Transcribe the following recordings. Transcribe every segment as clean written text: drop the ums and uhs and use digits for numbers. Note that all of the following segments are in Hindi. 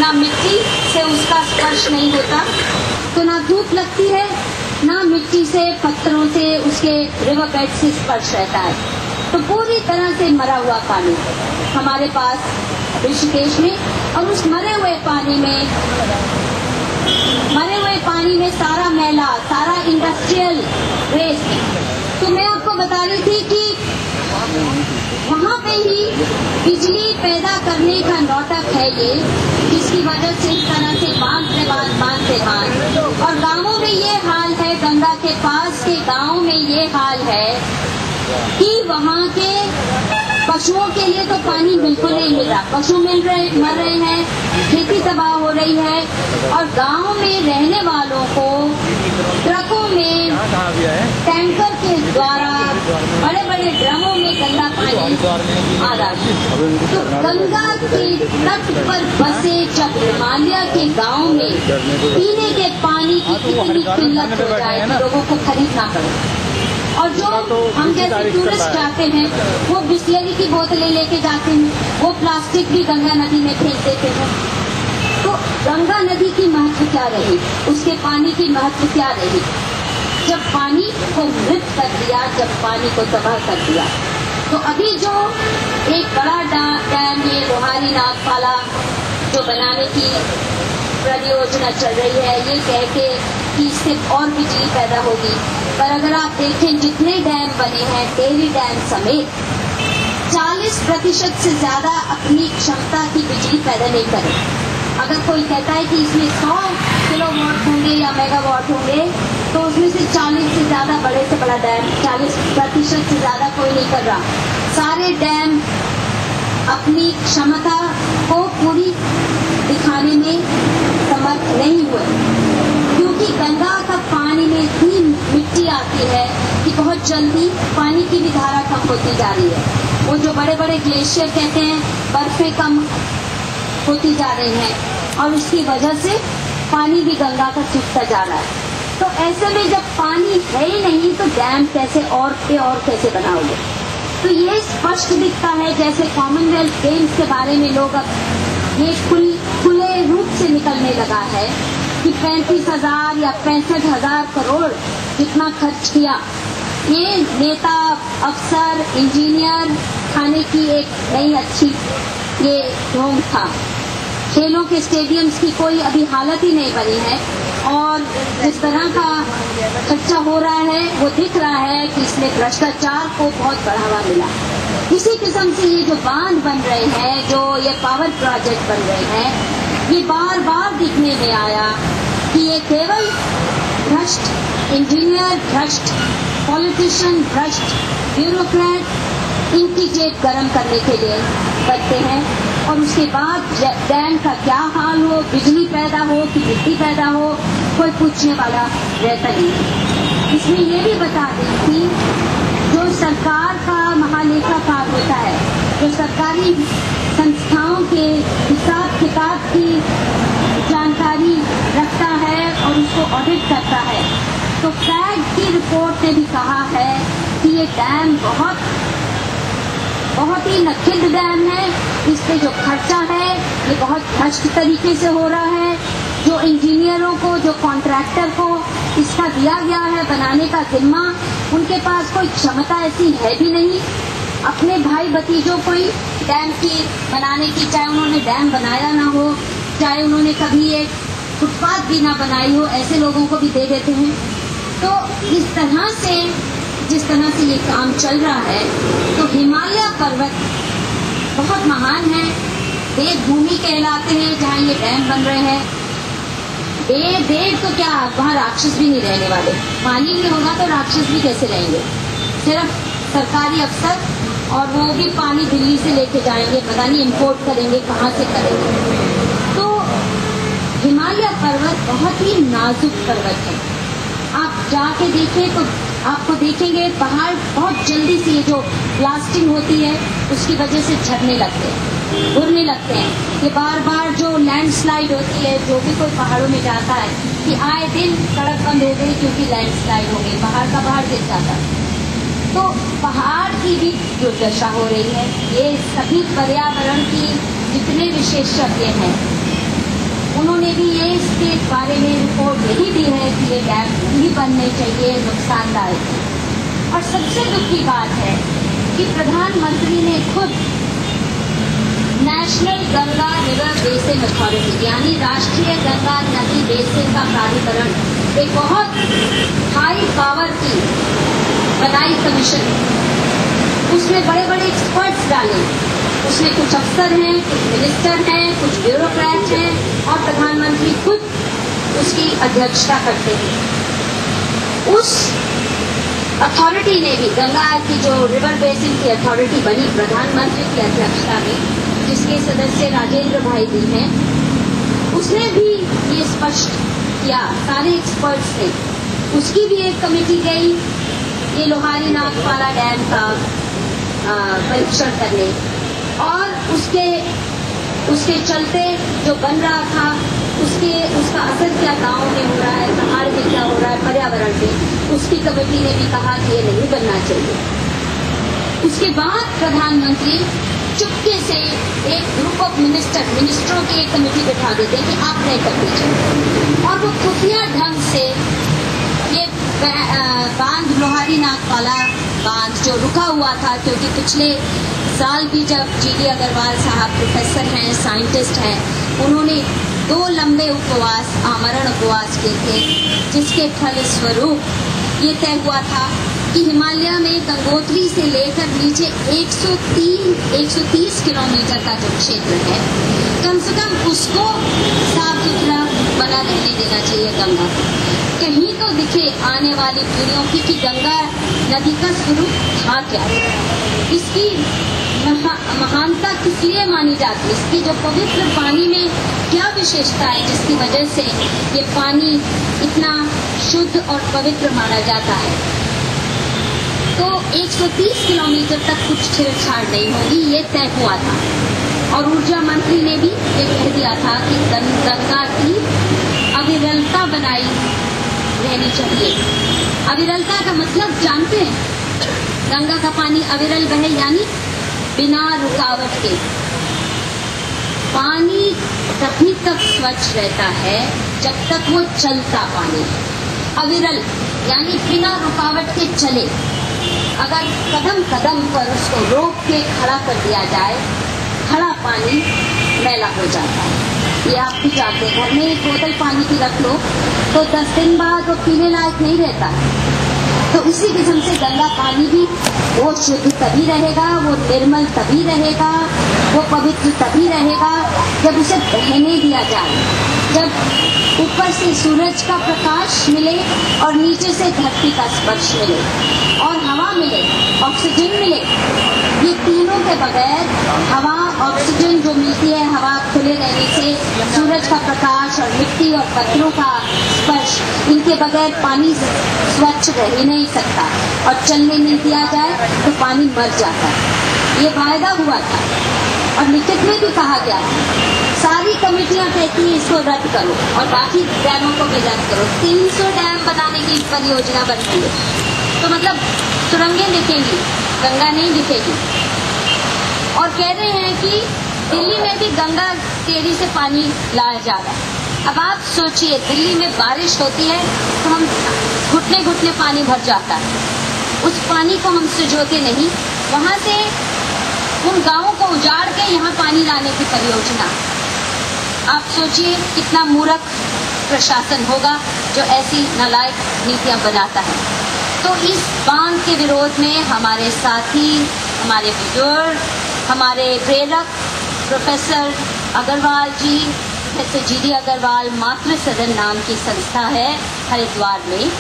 ना मिट्टी से उसका स्पर्श नहीं होता, तो ना धूप लगती है, ना मिट्टी से, पत्थरों से, उसके रिवर बेड से स्पर्श रहता है। तो पूरी तरह से मरा हुआ पानी हमारे पास ऋषिकेश में, और उस मरे हुए पानी में सारा मैला, सारा इंडस्ट्रियल वेस्ट। तो मैं आपको बता रही थी कि वहाँ पे ही बिजली पैदा करने का नाटक है ये, जिसकी वजह से इस तरह से बांध से बांध, और गांवों में ये हाल है, गंगा के पास के गांव में ये हाल है कि वहाँ के पशुओं के लिए तो पानी बिल्कुल नहीं मिल रहा, पशु मर रहे हैं, खेती तबाह हो रही है, और गांव में रहने वालों को ट्रकों में टैंकर के द्वारा बड़े बड़े ड्रमों में गंदा पानी आ रहा है। तो गंगा के तट पर बसे जब हिमालय के गांव में पीने के पानी की इतनी किल्लत हो जाए कि लोगों को खरीदना पड़े, और जो हम जैसे टूरिस्ट जाते हैं वो बिस्लरी की बोतलें लेके जाते हैं, वो प्लास्टिक भी गंगा नदी में फेंक देते हैं। तो गंगा नदी की महत्व क्या रही, उसके पानी की महत्व क्या रही, जब पानी को मृत कर दिया, जब पानी को तबाह कर दिया। तो अभी जो एक बड़ा डैम ये लोहारी नागपाला जो बनाने की परियोजना चल रही है, ये कह के कि इससे और बिजली पैदा होगी, पर अगर आप देखें जितने डैम बने हैं, टेहरी डैम समेत, 40% से ज्यादा अपनी क्षमता की बिजली पैदा नहीं करे। अगर कोई कहता है कि इसमें 100 किलोवाट होंगे या मेगावाट होंगे, तो उसमें से 40 से ज्यादा बड़े से बड़ा डैम, 40% से ज्यादा कोई नहीं कर रहा। सारे डैम अपनी क्षमता को पूरी दिखाने में समर्थ नहीं हुए, क्योंकि गंगा का पानी में इतनी मिट्टी आती है कि बहुत जल्दी पानी की भी धारा कम होती जा रही है। वो जो बड़े बड़े ग्लेशियर कहते हैं, बर्फें कम होती जा रही हैं, और उसकी वजह से पानी भी गंगा का सूखता जा रहा है। तो ऐसे में जब पानी है ही नहीं, तो डैम कैसे और कैसे बनाओगे। तो ये स्पष्ट दिखता है, जैसे कॉमनवेल्थ गेम्स के बारे में लोग अब ये खुले रूप से निकलने लगा है कि 35,000 या 65,000 करोड़ जितना खर्च किया, ये नेता, अफसर, इंजीनियर खाने की एक नई अच्छी ये ढोंग था। खेलों के स्टेडियम्स की कोई अभी हालत ही नहीं बनी है, और इस तरह का खर्चा हो रहा है, वो दिख रहा है कि इसमें भ्रष्टाचार को बहुत बढ़ावा मिला। इसी किस्म से ये जो बांध बन रहे हैं, जो ये पावर प्रोजेक्ट बन रहे हैं, ये बार बार दिखने में आया कि ये केवल भ्रष्ट इंजीनियर, भ्रष्ट पॉलिटिशियन, भ्रष्ट ब्यूरोक्रेट इनकी जेब गर्म करने के लिए करते हैं, और उसके बाद डैम का क्या हाल हो, बिजली पैदा हो कि मिट्टी पैदा हो, कोई पूछने वाला रहता नहीं। इसमें ये भी बता दें कि जो सरकार का महालेखाकार होता है, जो सरकारी संस्थाओं के हिसाब किताब की जानकारी रखता है और उसको ऑडिट करता है, तो कैग की रिपोर्ट ने भी कहा है कि ये डैम बहुत ही नखिल डैम है, इस पे जो खर्चा है ये बहुत भ्रष्ट तरीके से हो रहा है। जो इंजीनियरों को, जो कॉन्ट्रैक्टर को इसका दिया गया है बनाने का जिम्मा, उनके पास कोई क्षमता ऐसी है भी नहीं। अपने भाई भतीजों को ही डैम की बनाने की, चाहे उन्होंने डैम बनाया ना हो, चाहे उन्होंने कभी एक फुटपाथ भी ना बनाई हो, ऐसे लोगों को भी दे देते हैं। तो इस तरह से जिस तरह से ये काम चल रहा है, तो हिमालय पर्वत बहुत महान है, देवभूमि कहलाते हैं जहाँ ये डैम बन रहे हैं। देव तो क्या, वहाँ राक्षस भी नहीं रहने वाले, पानी नहीं होगा तो राक्षस भी कैसे रहेंगे। सिर्फ सरकारी अफसर, और वो भी पानी दिल्ली से लेके जाएंगे, पता नहीं इम्पोर्ट करेंगे, कहाँ से करेंगे। तो हिमालय पर्वत बहुत ही नाजुक पर्वत है। आप जाके देखें तो आपको देखेंगे पहाड़ बहुत जल्दी से, ये जो ब्लास्टिंग होती है उसकी वजह से झड़ने लगते हैं, गिरने लगते हैं। ये बार बार जो लैंडस्लाइड होती है, जो भी कोई पहाड़ों में जाता है, कि आए दिन सड़क बंद हो गई क्योंकि लैंडस्लाइड हो गई, पहाड़ का पहाड़ गिर जाता है। तो पहाड़ की भी जो दशा हो रही है, ये सभी पर्यावरण की जितने विशेषज्ञ हैं उन्होंने भी ये इसके बारे में रिपोर्ट यही दी है कि ये डैम नहीं बनने चाहिए, नुकसानदायक है। और सबसे दुख की बात है कि प्रधानमंत्री ने खुद national Ganga river basin authority यानी राष्ट्रीय गंगा नदी बेसिन का प्राधिकरण, एक बहुत हाई पावर की बनाई कमीशन, उसमें बड़े बड़े एक्सपर्ट्स डाले। उसमें कुछ अफसर हैं, कुछ मिनिस्टर हैं, कुछ ब्यूरोक्रेट हैं और प्रधानमंत्री खुद उसकी अध्यक्षता करते हैं। उस अथॉरिटी ने भी, गंगा की जो रिवर बेसिन की अथॉरिटी बनी प्रधानमंत्री की अध्यक्षता में, जिसके सदस्य राजेंद्र भाई भी हैं, उसने भी ये स्पष्ट किया, सारे एक्सपर्ट्स ने, उसकी भी एक कमेटी गई ये लोहारी नागपाला डैम का परीक्षण करने, और उसके चलते जो बन रहा था उसका असर क्या गांव में हो रहा है, पहाड़ में क्या हो रहा है, पर्यावरण में, उसकी कमेटी ने भी कहा कि ये नहीं बनना चाहिए। उसके बाद प्रधानमंत्री चुपके से एक ग्रुप ऑफ मिनिस्टरों की एक कमेटी बिठा देते हैं कि आप तय कर दीजिए, और वो खुफिया ढंग से ये बांध, लोहारी नागपाला बांध जो रुका हुआ था, क्योंकि पिछले साल भी जब जीडी अग्रवाल साहब प्रोफेसर हैं, साइंटिस्ट हैं, उन्होंने 2 लंबे उपवास, आमरण उपवास किए थे, जिसके फल स्वरूप ये तय हुआ था कि हिमालय में गंगोत्री से लेकर नीचे 130 किलोमीटर का जो क्षेत्र है, कम से कम उसको साफ सुथरा बना रहने देना चाहिए गंगा को। कहीं तो दिखे आने वाली पीढ़ियों की कि गंगा नदी का स्वरूप था क्या, इसकी महानता किस लिए मानी जाती है, इसकी जो पवित्र पानी में क्या विशेषता है जिसकी वजह से ये पानी इतना शुद्ध और पवित्र माना जाता है। तो 130 किलोमीटर तक कुछ छेड़छाड़ नहीं होगी, ये तय हुआ था। और ऊर्जा मंत्री ने भी ये कह दिया था कि गंगा की अविरलता बनाई रहनी चाहिए। अविरलता का मतलब जानते हैं, गंगा का पानी अविरल बहे यानी बिना रुकावट के। पानी तभी तक स्वच्छ रहता है जब तक वो चलता पानी, अविरल यानी बिना रुकावट के चले। अगर कदम कदम पर उसको रोक के खड़ा कर दिया जाए, खड़ा पानी मैला हो जाता है। ये आप भी जानते हैं, घर में एक बोतल पानी की रख लो तो 10 दिन बाद वो पीने लायक नहीं रहता। तो इसी किस्म से गंगा पानी भी वो शुद्ध तभी रहेगा, वो निर्मल तभी रहेगा, वो पवित्र तभी रहेगा जब उसे बहने दिया जाए, जब ऊपर से सूरज का प्रकाश मिले और नीचे से धरती का स्पर्श मिले और हवा मिले, ऑक्सीजन मिले। ये तीनों के बगैर, हवा, ऑक्सीजन जो मिलती है हवा खुले रहने से, सूरज का प्रकाश और मिट्टी और पत्थरों का स्पर्श, इनके बगैर पानी स्वच्छ रह ही नहीं सकता। और चलने नहीं दिया जाए तो पानी मर जाता है। ये वायदा हुआ था और लिखित में भी कहा गया था। सारी कमेटियां कहती हैं इसको रद्द करो और बाकी डैमों को भी रद्द करो। 300 डैम बनाने की परियोजना बन रही है, तो मतलब सुरंगें दिखेंगी, गंगा नहीं दिखेगी। और कह रहे हैं कि दिल्ली में भी गंगा तेरी से पानी लाया जा रहा है। अब आप सोचिए, दिल्ली में बारिश होती है तो हम घुटने घुटने पानी भर जाता है, उस पानी को हम सुझोते नहीं, वहां से उन गांवों को उजाड़ के यहाँ पानी लाने की परियोजना। आप सोचिए कितना मूर्ख प्रशासन होगा जो ऐसी नालायक नीतियां बनाता है। तो इस बांध के विरोध में हमारे साथी, हमारे बुजुर्ग, हमारे प्रेरक प्रोफेसर अग्रवाल जी, प्रोफेसर जीडी अग्रवाल मातृ सदन नाम की संस्था है हरिद्वार में,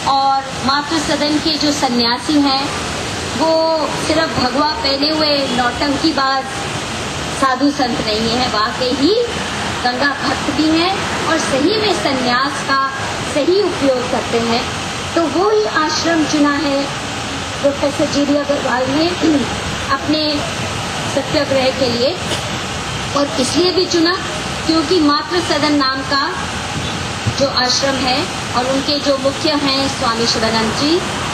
और मातृ सदन के जो सन्यासी हैं वो सिर्फ भगवा पहने हुए नौटंकीबाज साधु संत नहीं है, वाकई ही गंगा भक्त भी हैं और सही में सन्यास का सही उपयोग करते हैं। तो वो ही आश्रम चुना है प्रोफेसर जीडी अग्रवाल ने अपने सत्याग्रह के लिए, और इसलिए भी चुना क्योंकि मातृ सदन नाम का जो आश्रम है और उनके जो मुख्य हैं स्वामी शिवानंद जी,